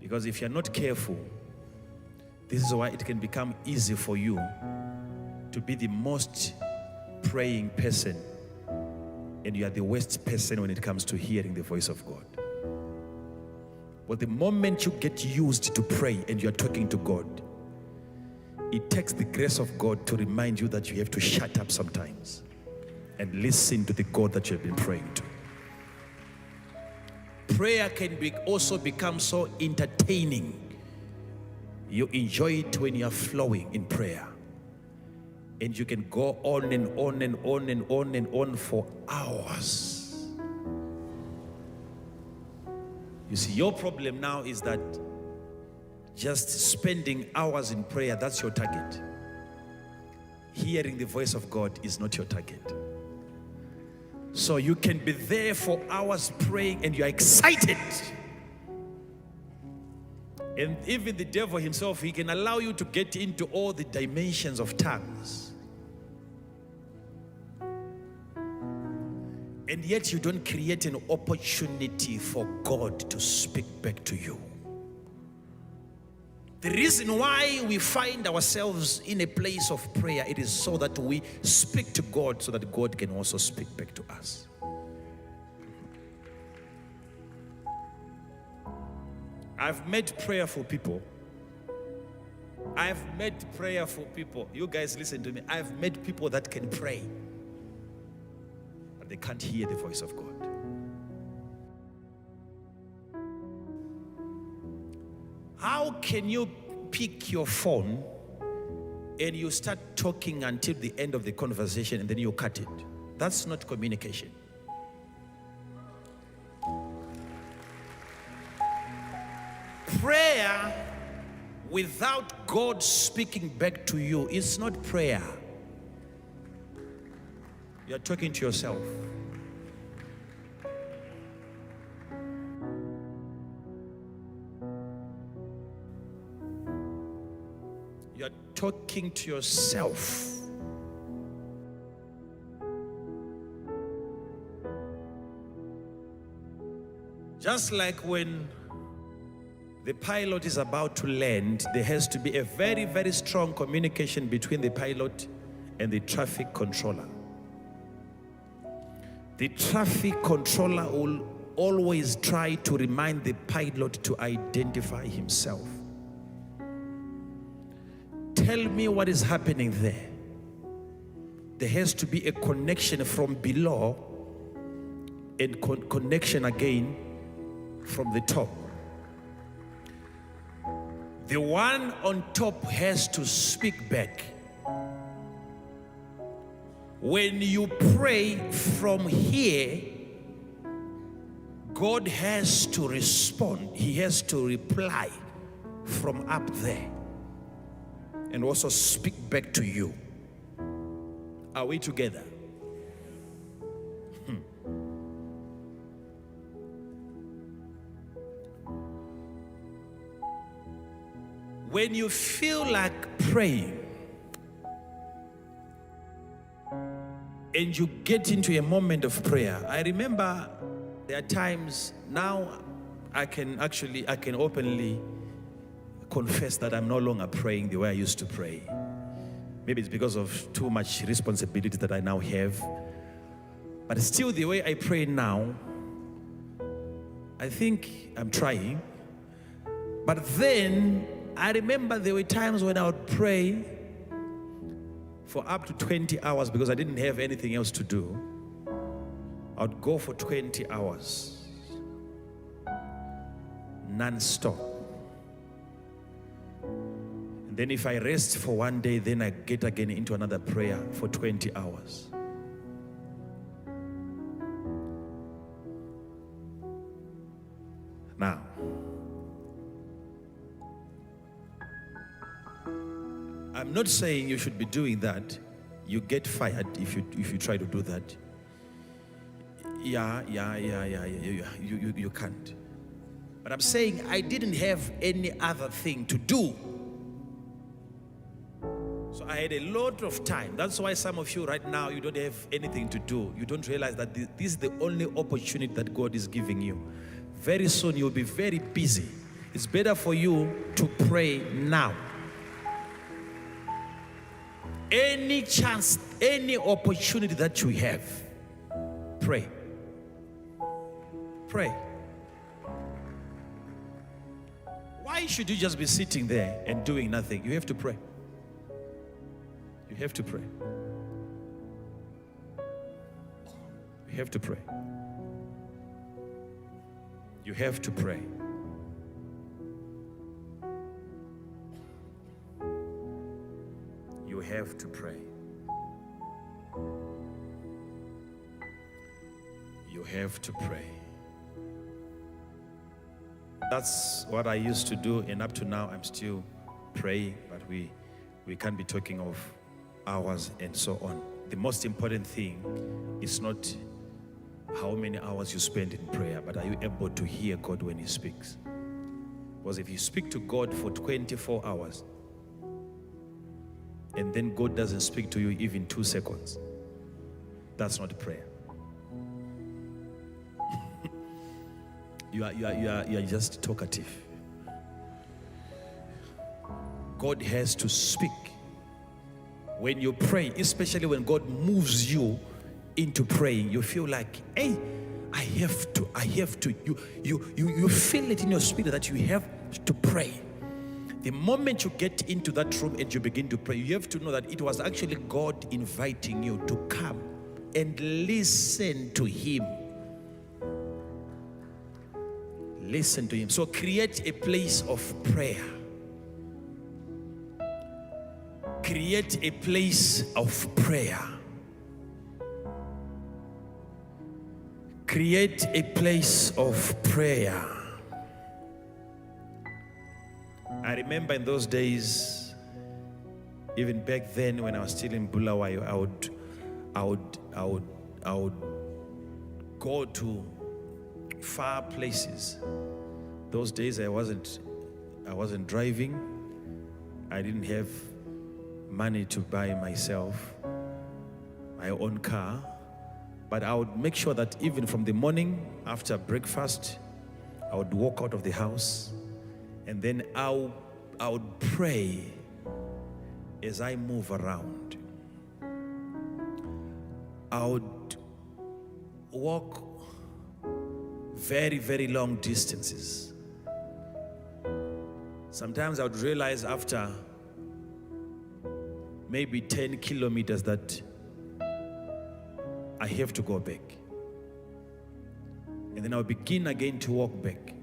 Because if you're not careful, this is why it can become easy for you to be the most praying person, and you are the worst person when it comes to hearing the voice of God. But the moment you get used to pray and you're talking to God, it takes the grace of God to remind you that you have to shut up sometimes and listen to the God that you have been praying to. Prayer can also become so entertaining. You enjoy it when you are flowing in prayer. And you can go on and on and on and on and on for hours. You see, your problem now is that just spending hours in prayer, that's your target. Hearing the voice of God is not your target. So you can be there for hours praying and you're excited. And even the devil himself, he can allow you to get into all the dimensions of tongues. And yet you don't create an opportunity for God to speak back to you. The reason why we find ourselves in a place of prayer, it is so that we speak to God so that God can also speak back to us. I've met prayerful people. I've met prayerful people. You guys listen to me. I've met people that can pray, but they can't hear the voice of God. How can you pick your phone and you start talking until the end of the conversation and then you cut it? That's not communication. Prayer without God speaking back to you is not prayer. You're talking to yourself. You're talking to yourself. Just like when the pilot is about to land, there has to be a very, very strong communication between the pilot and the traffic controller. The traffic controller will always try to remind the pilot to identify himself. Tell me what is happening there. There has to be a connection from below and connection again from the top. The one on top has to speak back. When you pray from here, God has to respond. He has to reply from up there and also speak back to you. Are we together? When you feel like praying and you get into a moment of prayer, I remember there are times now I can openly confess that I'm no longer praying the way I used to pray. Maybe it's because of too much responsibility that I now have. But still, the way I pray now, I think I'm trying. But then I remember there were times when I would pray for up to 20 hours because I didn't have anything else to do. I would go for 20 hours, non-stop. And then if I rest for one day, then I get again into another prayer for 20 hours. Now, I'm not saying you should be doing that. You get fired if you try to do that. You can't. But I'm saying I didn't have any other thing to do. So I had a lot of time. That's why some of you right now, you don't have anything to do. You don't realize that this is the only opportunity that God is giving you. Very soon you'll be very busy It's better for you to pray now. Any chance, any opportunity that you have, pray. Pray. Why should you just be sitting there and doing nothing? You have to pray. You have to pray. You have to pray. You have to pray. You have to pray. You have to pray. That's what I used to do, and up to now I'm still praying, but we can't be talking of hours and so on. The most important thing is not how many hours you spend in prayer, but are you able to hear God when He speaks? Because if you speak to God for 24 hours, and then God doesn't speak to you even 2 seconds, that's not prayer. You are just talkative. God has to speak. When you pray, especially when God moves you into praying, you feel like, hey, I have to. You feel it in your spirit that you have to pray. The moment you get into that room and you begin to pray, you have to know that it was actually God inviting you to come and listen to Him. Listen to Him. So create a place of prayer. Create a place of prayer. Create a place of prayer. I remember in those days, even back then when I was still in Bulawayo, I would go to far places. Those days I wasn't driving. I didn't have money to buy myself my own car, but I would make sure that even from the morning after breakfast, I would walk out of the house, and then I would pray as I move around. I would walk very, very long distances. Sometimes I would realize after maybe 10 kilometers that I have to go back. And then I'll begin again to walk back.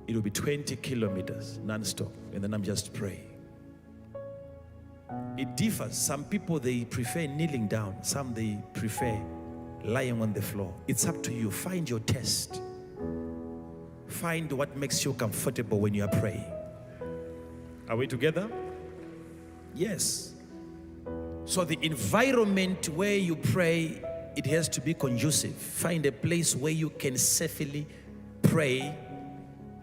It will be 20 kilometers non-stop, and then I'm just praying. It differs. Some people, they prefer kneeling down. Some, they prefer lying on the floor. It's up to you. Find your taste. Find what makes you comfortable when you are praying. Are we together? Yes. So the environment where you pray, it has to be conducive. Find a place where you can safely pray.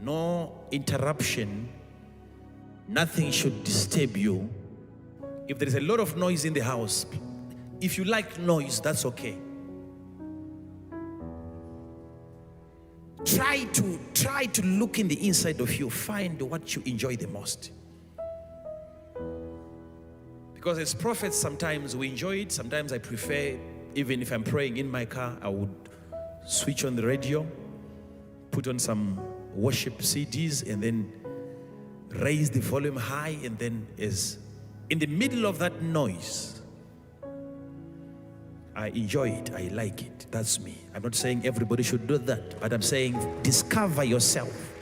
No interruption. Nothing should disturb you. If there is a lot of noise in the house, if you like noise, that's okay. Try to look in the inside of you. Find what you enjoy the most. Because as prophets, sometimes we enjoy it. Sometimes I prefer, even if I'm praying in my car, I would switch on the radio, put on some worship CDs, and then raise the volume high. And then as in the middle of that noise, I enjoy it. I like it. That's me. I'm not saying everybody should do that, but I'm saying discover yourself.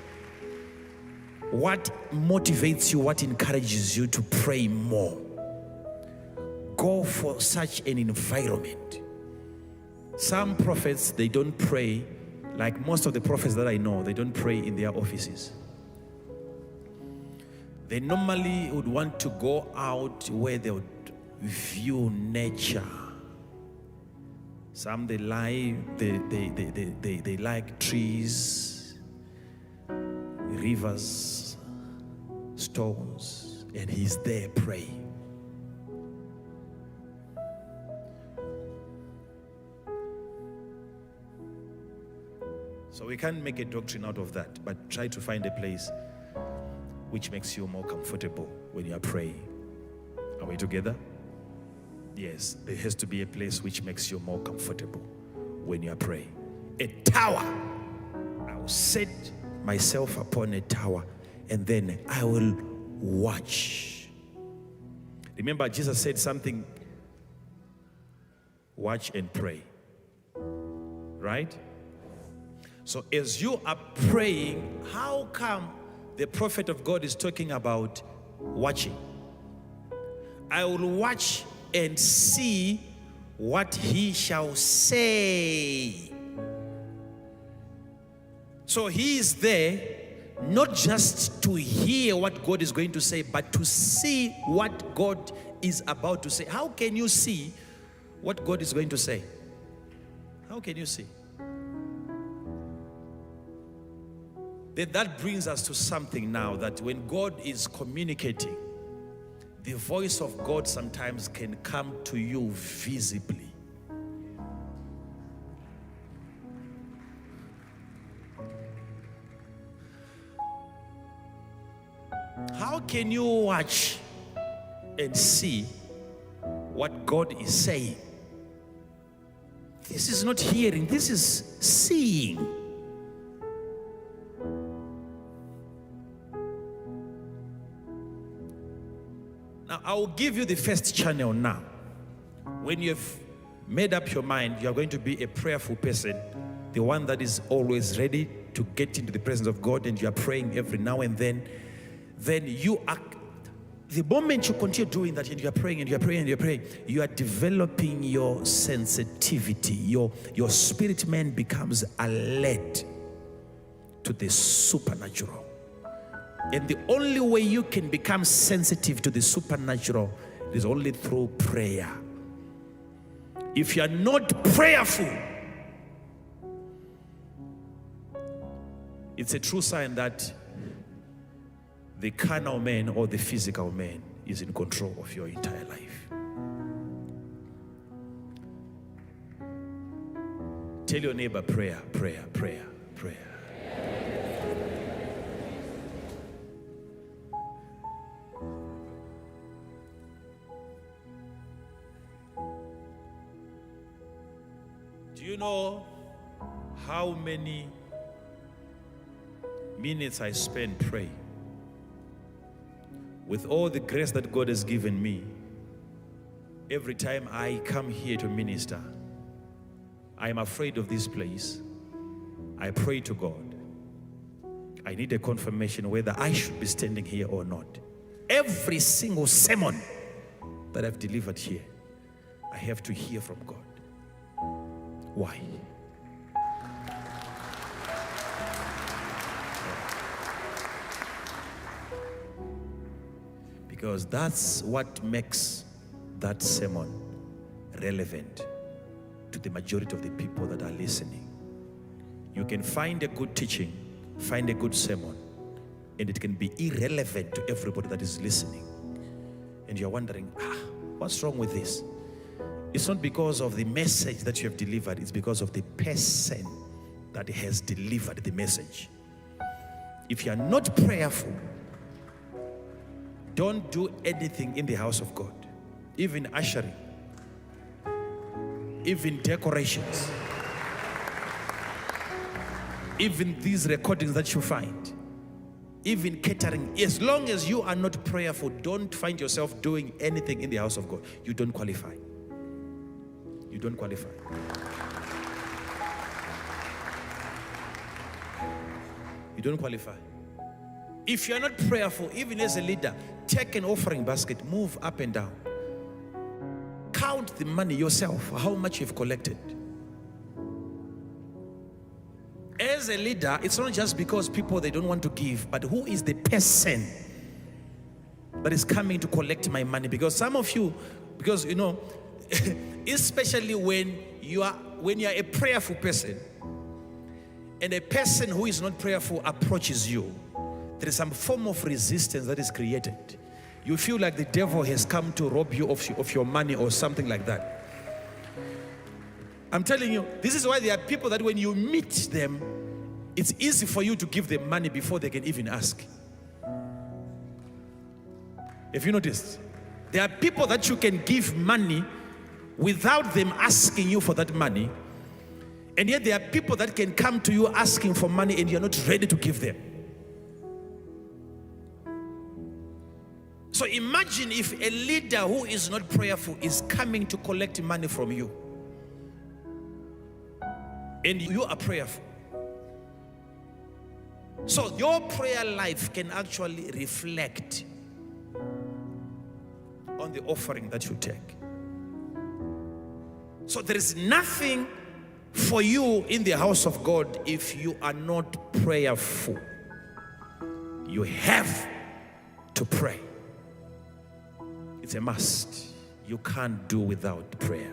What motivates you? What encourages you to pray more? Go for such an environment. Some prophets, they don't pray, like most of the prophets that I know, they don't pray in their offices. They normally would want to go out where they would view nature. Some, they like trees, rivers, stones, and he's there praying. So So we can't make a doctrine out of that, but try to find a place which makes you more comfortable when you are praying. Are we together? Yes, there has to be a place which makes you more comfortable when you are praying. A tower. I will set myself upon a tower and then I will watch. Remember, Jesus said something, watch and pray. Right? So as you are praying, how come the prophet of God is talking about watching? I will watch and see what he shall say. So he is there not just to hear what God is going to say, but to see what God is about to say. How can you see what God is going to say? How can you see? That brings us to something now, that when God is communicating, the voice of God sometimes can come to you visibly. How can you watch and see what God is saying? This is not hearing, this is seeing. Now, I will give you the first channel now. When you've made up your mind, you are going to be a prayerful person, the one that is always ready to get into the presence of God, and you are praying every now and then you are, the moment you continue doing that and you are praying and you are praying and you are praying, you are developing your sensitivity. Your spirit man becomes alert to the supernatural. And the only way you can become sensitive to the supernatural is only through prayer. If you are not prayerful, it's a true sign that the carnal man or the physical man is in control of your entire life. Tell your neighbor, prayer, prayer, prayer, prayer. Do you know how many minutes I spend praying? With all the grace that God has given me, every time I come here to minister, I am afraid of this place. I pray to God. I need a confirmation whether I should be standing here or not. Every single sermon that I've delivered here, I have to hear from God. Why? Because that's what makes that sermon relevant to the majority of the people that are listening. You can find a good teaching, find a good sermon, and it can be irrelevant to everybody that is listening. And you're wondering, what's wrong with this? It's not because of the message that you have delivered, it's because of the person that has delivered the message. If you are not prayerful, don't do anything in the house of God, even ushering, even decorations, even these recordings that you find, even catering. As long as you are not prayerful, don't find yourself doing anything in the house of God. You don't qualify. You don't qualify. You don't qualify. If you're not prayerful, even as a leader, take an offering basket, move up and down. Count the money yourself, how much you've collected. As a leader, it's not just because people, they don't want to give, but who is the person that is coming to collect my money? Because some of you, because you know, especially when you are a prayerful person and a person who is not prayerful approaches you, there is some form of resistance that is created. You feel like the devil has come to rob you of your money or something like that. I'm telling you, this is why there are people that when you meet them, It's easy for you to give them money before they can even ask. Have you noticed? There are people that you can give money without them asking you for that money. And yet there are people that can come to you asking for money and you're not ready to give them. So imagine if a leader who is not prayerful is coming to collect money from you. And you are prayerful. So your prayer life can actually reflect on the offering that you take. So there is nothing for you in the house of God if you are not prayerful. You have to pray. It's a must. You can't do without prayer.